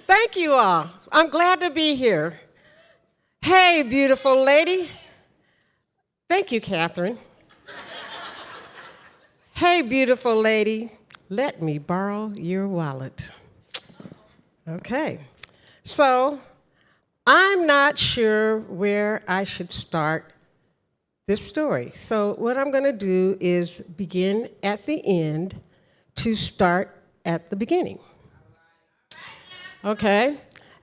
Thank you all. I'm glad to be here. Hey, beautiful lady. Thank you, Catherine. Hey, beautiful lady. Let me borrow your wallet. Okay. So, I'm not sure where I should start this story. So, what I'm going to do is begin at the end to start at the beginning. Okay?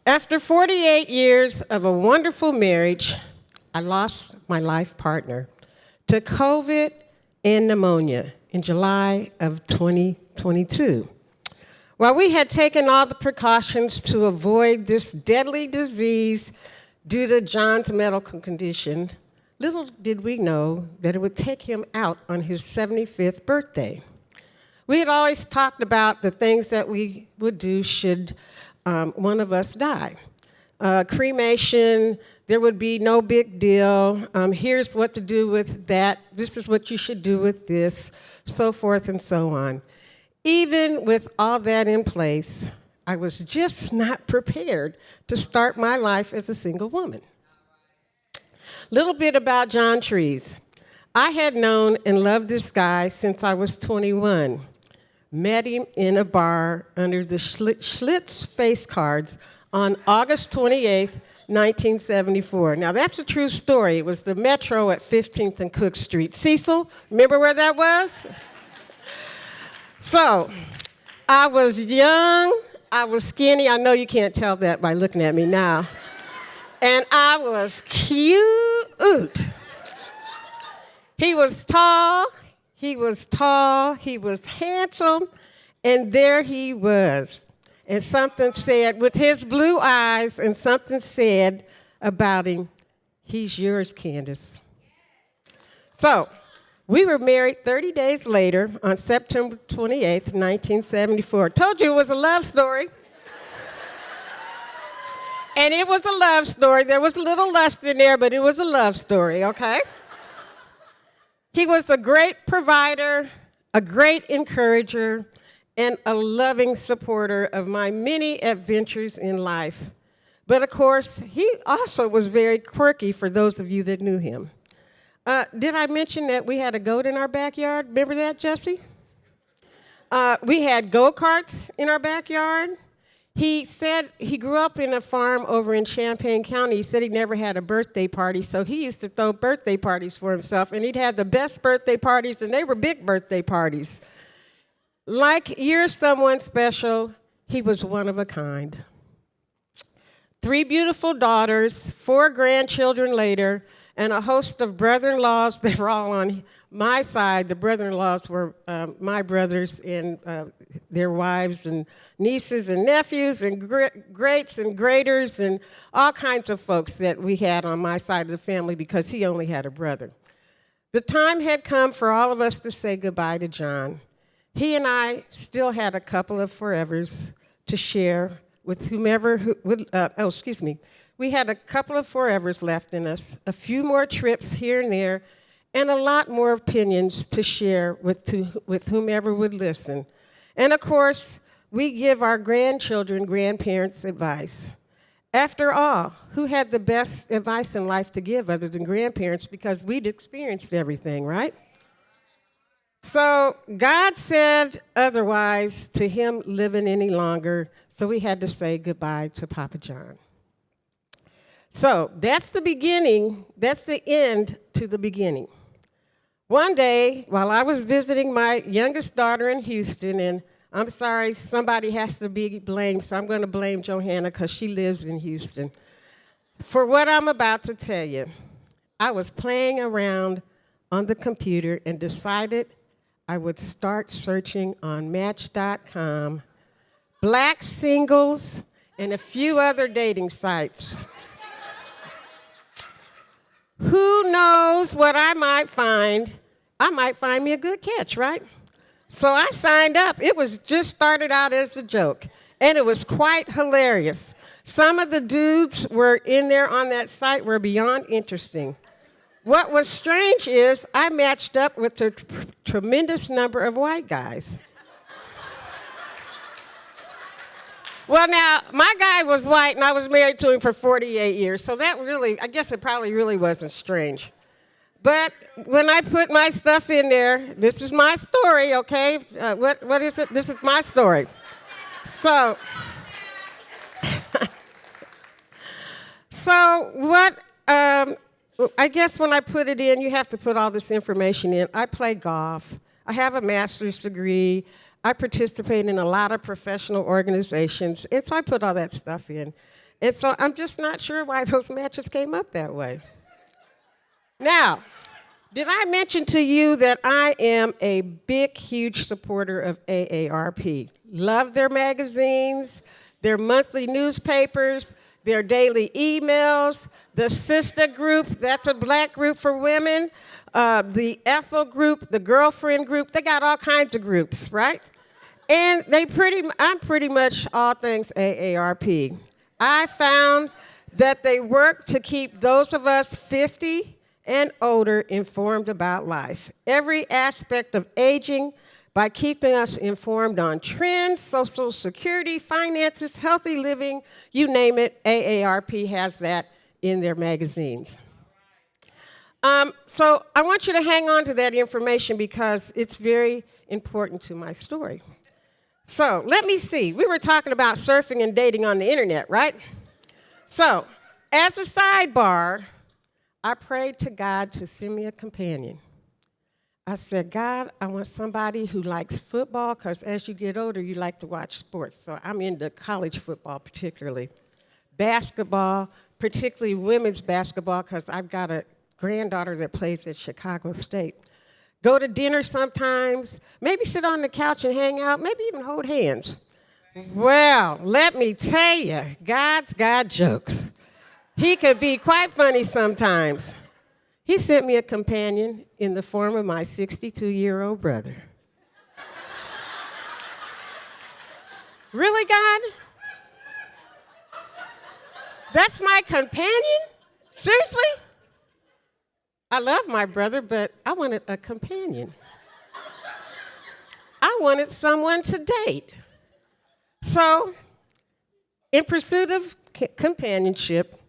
After 48 years of a wonderful marriage, I lost my life partner to COVID and pneumonia in July of 2022. While we had taken all the precautions to avoid this deadly disease due to John's medical condition, little did we know that it would take him out on his 75th birthday. We had always talked about the things that we would do should one of us die. Cremation, there would be no big deal. Here's what to do with that. This is what you should do with this, so forth and so on. Even with all that in place, I was just not prepared to start my life as a single woman. Little bit about John Trees. I had known and loved this guy since I was 21. Met him in a bar under the Schlitz face cards on August 28th, 1974. Now, that's a true story. It was the Metro at 15th and Cook Street. Cecil, remember where that was? So, I was young, I was skinny. I know you can't tell that by looking at me now. And I was cute. He was tall, he was handsome, and there he was. And something said, with his blue eyes, and something said about him, he's yours, Candice. So, we were married 30 days later on September 28th, 1974. Told you it was a love story. And it was a love story. There was a little lust in there, but it was a love story, okay? He was a great provider, a great encourager, and a loving supporter of my many adventures in life. But of course, he also was very quirky for those of you that knew him. Did I mention that we had a goat in our backyard? Remember that, Jesse? We had go-karts in our backyard. He said he grew up in a farm over in Champaign County. He said he never had a birthday party, so he used to throw birthday parties for himself, and he'd have the best birthday parties, and they were big birthday parties. Like you're someone special, he was one of a kind. 3 beautiful daughters, 4 grandchildren later, and a host of brother-in-laws. They were all on my side. The brother-in-laws were my brothers and their wives and nieces and nephews and greats and graders and all kinds of folks that we had on my side of the family because he only had a brother. The time had come for all of us to say goodbye to John. He and I still had a couple of forevers to share with whomever would, We had a couple of forevers left in us, a few more trips here and there, and a lot more opinions to share with whomever would listen. And of course, we give our grandchildren, grandparents advice. After all, who had the best advice in life to give other than grandparents because we'd experienced everything, right? So God said otherwise to him living any longer, so we had to say goodbye to Papa John. So that's the beginning, that's the end to the beginning. One day, while I was visiting my youngest daughter in Houston, and I'm sorry, somebody has to be blamed, so I'm going to blame Johanna because she lives in Houston. For what I'm about to tell you, I was playing around on the computer and decided I would start searching on Match.com, black singles, and a few other dating sites. Who knows what I might find? I might find me a good catch, right? So I signed up. It was just started out as a joke, and it was quite hilarious. Some of the dudes were in there on that site were beyond interesting. What was strange is I matched up with a tremendous number of white guys. Well, now, my guy was white, and I was married to him for 48 years, so that really, I guess it probably really wasn't strange. But when I put my stuff in there, this is my story, okay? What is it? This is my story. So, I guess when I put it in, you have to put all this information in. I play golf. I have a master's degree. I participate in a lot of professional organizations, and so I put all that stuff in. And so I'm just not sure why those matches came up that way. Now, did I mention to you that I am a big, huge supporter of AARP? Love their magazines, their monthly newspapers, their daily emails, the sister group, that's a black group for women, the Ethel group, the girlfriend group, they got all kinds of groups, right? And I'm pretty much all things AARP. I found that they work to keep those of us 50 and older informed about life. Every aspect of aging by keeping us informed on trends, Social Security, finances, healthy living, you name it, AARP has that in their magazines. So I want you to hang on to that information because it's very important to my story. So let me see. We were talking about surfing and dating on the internet, right? So as a sidebar, I prayed to God to send me a companion. I said, God, I want somebody who likes football, because as you get older, you like to watch sports. So I'm into college football particularly. Basketball, particularly women's basketball, because I've got a granddaughter that plays at Chicago State. Go to dinner sometimes, maybe sit on the couch and hang out, maybe even hold hands. Well, let me tell you, God's got jokes. He could be quite funny sometimes. He sent me a companion in the form of my 62-year-old brother. Really, God? That's my companion? Seriously? I love my brother, but I wanted a companion. I wanted someone to date. So, in pursuit of companionship,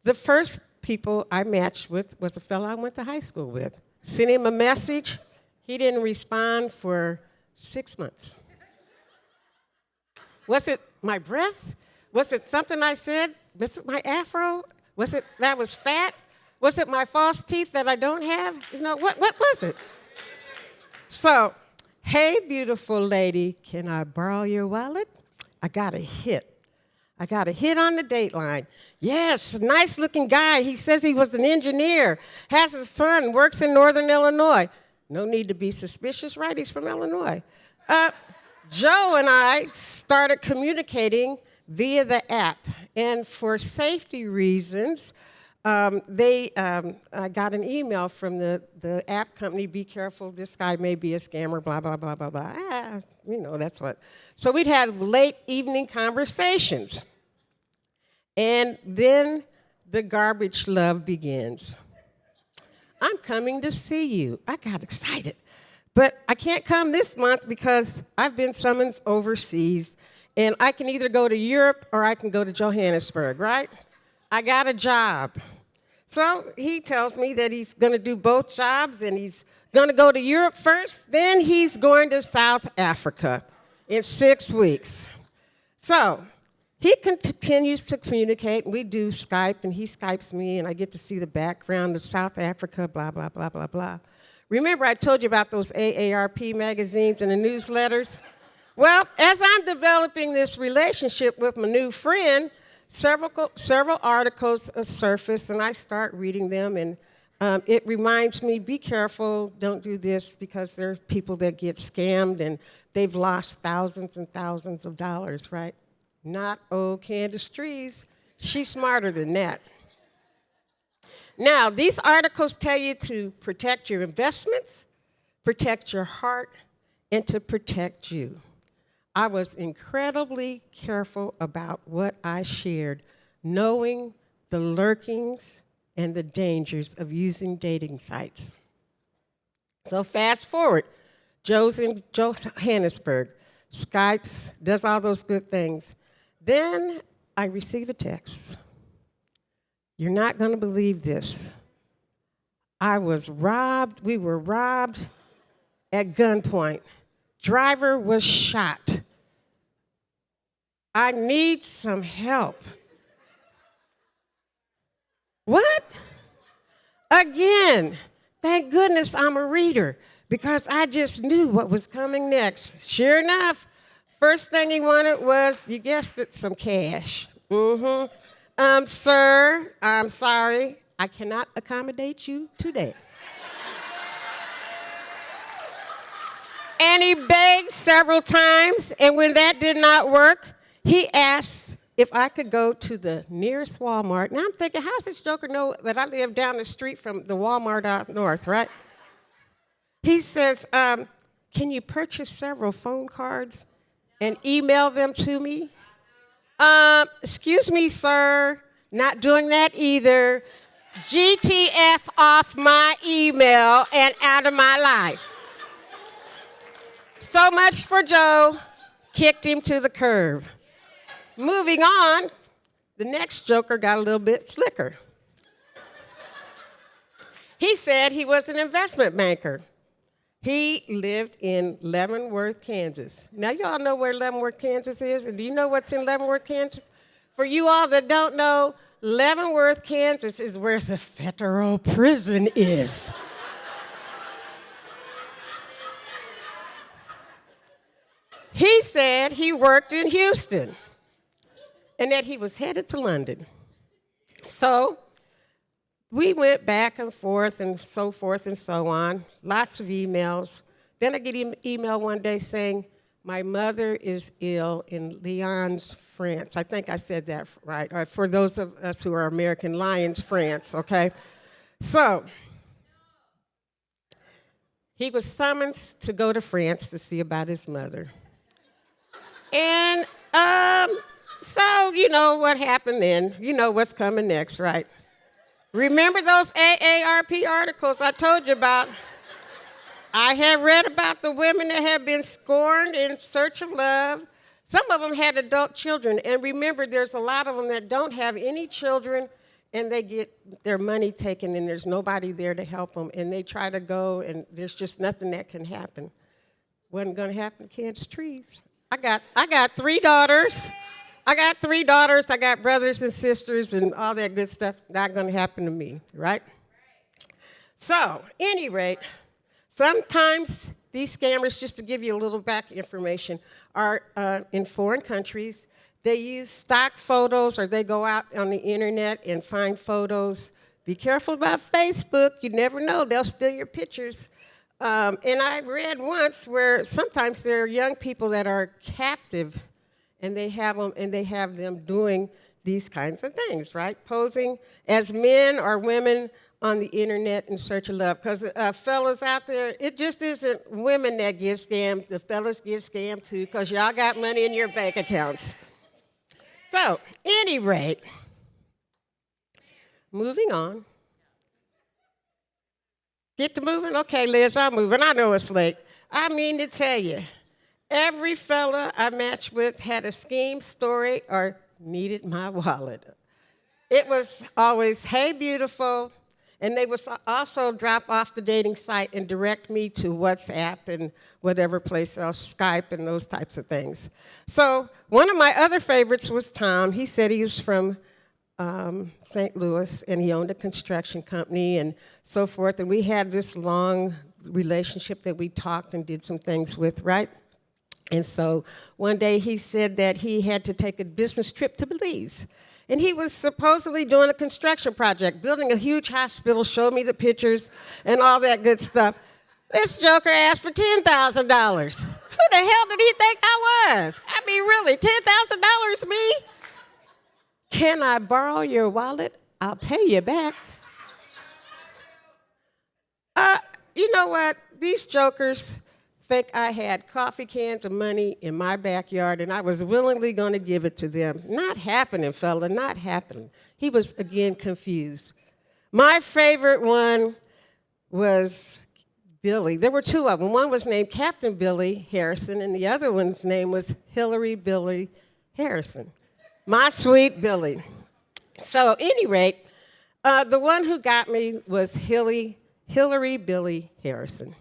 the first people I matched with was a fellow I went to high school with. Sent him a message. He didn't respond for 6 months. Was it my breath? Was it something I said? Was it my afro? Was it that I was fat? Was it my false teeth that I don't have? You know, what was it? So, hey, beautiful lady, can I borrow your wallet? I got a hit. I got a hit on the dateline. Yes, nice looking guy. He says he was an engineer, has a son, works in Northern Illinois. No need to be suspicious, right? He's from Illinois. Joe and I started communicating via the app. And for safety reasons, I got an email from the app company, be careful, this guy may be a scammer, blah, blah, blah, blah, blah. That's what. So we'd have late evening conversations. And then the garbage love begins. I'm coming to see you. I got excited. But I can't come this month because I've been summoned overseas, and I can either go to Europe or I can go to Johannesburg, right? I got a job. So he tells me that he's going to do both jobs, and he's going to go to Europe first, then he's going to South Africa in 6 weeks. So he continues to communicate, and we do Skype, and he Skypes me, and I get to see the background of South Africa, blah, blah, blah, blah, blah. Remember I told you about those AARP magazines and the newsletters? Well, as I'm developing this relationship with my new friend, several articles surface, and I start reading them, and it reminds me, be careful, don't do this, because there are people that get scammed, and they've lost thousands and thousands of dollars, right? Not old Candice D. She's smarter than that. Now, these articles tell you to protect your investments, protect your heart, and to protect you. I was incredibly careful about what I shared, knowing the lurkings and the dangers of using dating sites. So fast forward, Joe's in Johannesburg, Skypes, does all those good things. Then I receive a text. You're not going to believe this. I was robbed. We were robbed at gunpoint. Driver was shot. I need some help. What? Again, thank goodness I'm a reader because I just knew what was coming next. Sure enough, first thing he wanted was, you guessed it, some cash. Sir, I'm sorry, I cannot accommodate you today. And he begged several times, and when that did not work, he asked if I could go to the nearest Walmart. Now I'm thinking, how's this joker know that I live down the street from the Walmart out north, right? He says, can you purchase several phone cards and email them to me? Excuse me, sir, not doing that either. GTF off my email and out of my life. So much for Joe, kicked him to the curb. Moving on, the next joker got a little bit slicker. He said he was an investment banker. He lived in Leavenworth, Kansas. Now, y'all know where Leavenworth, Kansas is? And do you know what's in Leavenworth, Kansas? For you all that don't know, Leavenworth, Kansas is where the federal prison is. He said he worked in Houston and that he was headed to London. So we went back and forth and so on, lots of emails. Then I get an email one day saying, my mother is ill in Lyons, France. I think I said that right. For those of us who are American, Lyons, France, okay? So he was summoned to go to France to see about his mother. And so you know what happened then. You know what's coming next, right? Remember those AARP articles I told you about? I had read about the women that had been scorned in search of love. Some of them had adult children. And remember, there's a lot of them that don't have any children, and they get their money taken, and there's nobody there to help them. And they try to go, and there's just nothing that can happen. Wasn't going to happen to Kansas trees. I got 3 daughters. I got brothers and sisters and all that good stuff. Not going to happen to me, right? So, any rate, sometimes these scammers, just to give you a little back information, are in foreign countries. They use stock photos, or they go out on the internet and find photos. Be careful about Facebook. You never know. They'll steal your pictures. And I read once where sometimes there are young people that are captive, and they have them doing these kinds of things, right? Posing as men or women on the internet in search of love. Because fellas out there, it just isn't women that get scammed. The fellas get scammed too, because y'all got money in your bank accounts. So, any rate, moving on. Get to moving? Okay, Liz, I'm moving. I know it's late. I mean to tell you, every fella I matched with had a scheme, story, or needed my wallet. It was always, hey, beautiful, and they would also drop off the dating site and direct me to WhatsApp and whatever place else, Skype and those types of things. So one of my other favorites was Tom. He said he was from St. Louis, and he owned a construction company and so forth, and we had this long relationship that we talked and did some things with, right? And so one day he said that he had to take a business trip to Belize, and he was supposedly doing a construction project, building a huge hospital, showed me the pictures and all that good stuff. This joker asked for $10,000. Who the hell did he think I was? I mean, really, $10,000 me? Can I borrow your wallet? I'll pay you back. You know what? These jokers think I had coffee cans of money in my backyard, and I was willingly going to give it to them. Not happening, fella, not happening. He was, again, confused. My favorite one was Billy. There were 2 of them. One was named Captain Billy Harrison, and the other one's name was Hillary Billy Harrison. My sweet Billy. So, at any rate, the one who got me was Hillary Billy Harrison.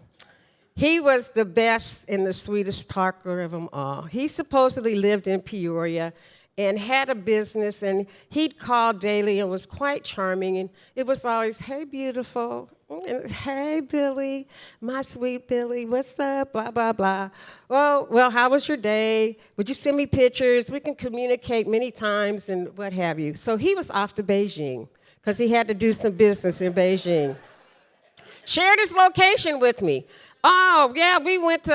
He was the best and the sweetest talker of them all. He supposedly lived in Peoria and had a business, and he'd call daily and was quite charming, and it was always, hey, beautiful, and, hey, Billy, my sweet Billy, what's up, blah, blah, blah. Well, how was your day? Would you send me pictures? We can communicate many times and what have you. So he was off to Beijing because he had to do some business in Beijing. Shared his location with me. Oh, yeah, we went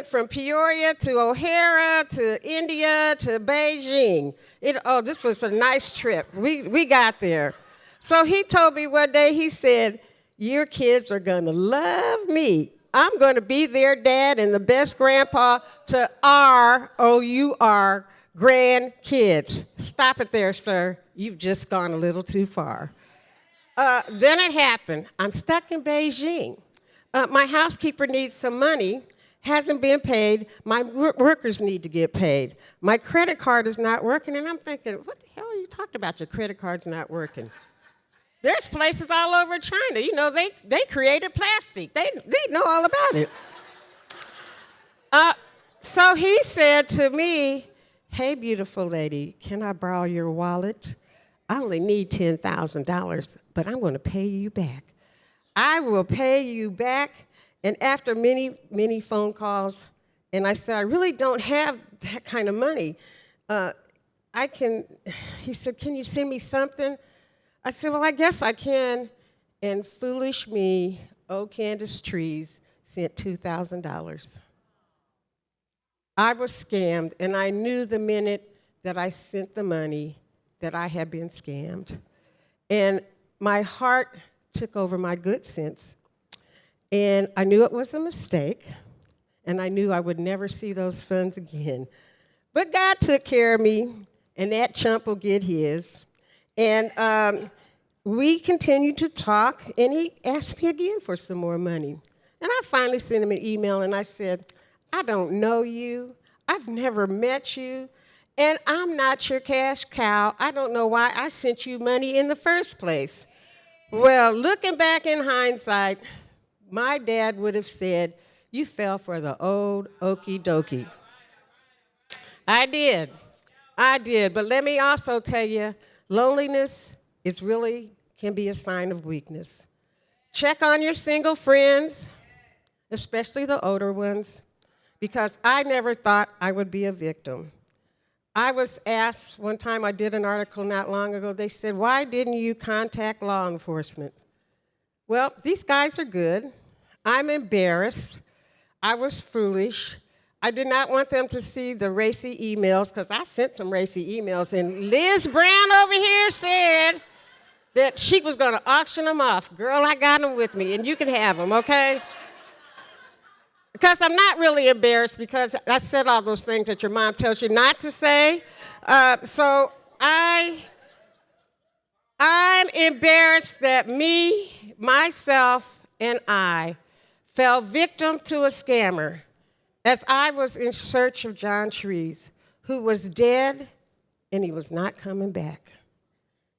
from Peoria to O'Hara to India to Beijing. This was a nice trip. We got there. So he told me one day, he said, your kids are going to love me. I'm going to be their dad and the best grandpa to our grandkids. Stop it there, sir. You've just gone a little too far. Then it happened. I'm stuck in Beijing. My housekeeper needs some money, hasn't been paid. My workers need to get paid. My credit card is not working, and I'm thinking, what the hell are you talking about? Your credit card's not working. There's places all over China. You know, they created plastic. They know all about it. So he said to me, hey, beautiful lady, can I borrow your wallet? I only need $10,000, but I'm going to pay you back. I will pay you back. And after many, many phone calls, and I said, I really don't have that kind of money. He said, can you send me something? I said, well, I guess I can. And foolish me, Candice Trees, sent $2,000. I was scammed, and I knew the minute that I sent the money that I had been scammed. And my heart took over my good sense. And I knew it was a mistake, and I knew I would never see those funds again. But God took care of me, and that chump will get his. And we continued to talk, and he asked me again for some more money. And I finally sent him an email, and I said, I don't know you. I've never met you. And I'm not your cash cow. I don't know why I sent you money in the first place. Well, looking back in hindsight, my dad would have said, you fell for the old okie dokie. I did. But let me also tell you, loneliness can be a sign of weakness. Check on your single friends, especially the older ones, because I never thought I would be a victim. I was asked one time, I did an article not long ago, they said, why didn't you contact law enforcement? Well, these guys are good. I'm embarrassed. I was foolish. I did not want them to see the racy emails, because I sent some racy emails, and Liz Brown over here said that she was going to auction them off. Girl, I got them with me, and you can have them, okay? Because I'm not really embarrassed, because I said all those things that your mom tells you not to say. So I'm embarrassed that me, myself, and I fell victim to a scammer as I was in search of John Trees, who was dead and he was not coming back.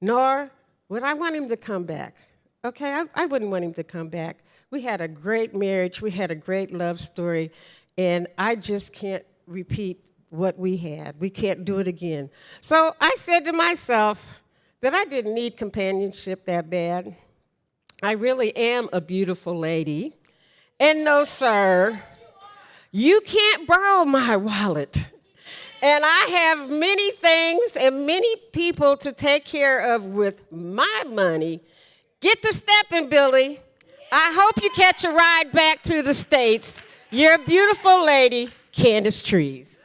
Nor would I want him to come back. Okay, I wouldn't want him to come back. We had a great marriage, we had a great love story, and I just can't repeat what we had. We can't do it again. So I said to myself that I didn't need companionship that bad. I really am a beautiful lady. And no, sir, you can't borrow my wallet. And I have many things and many people to take care of with my money. Get to stepping, Billy. I hope you catch a ride back to the States. You're a beautiful lady, Candice Trees.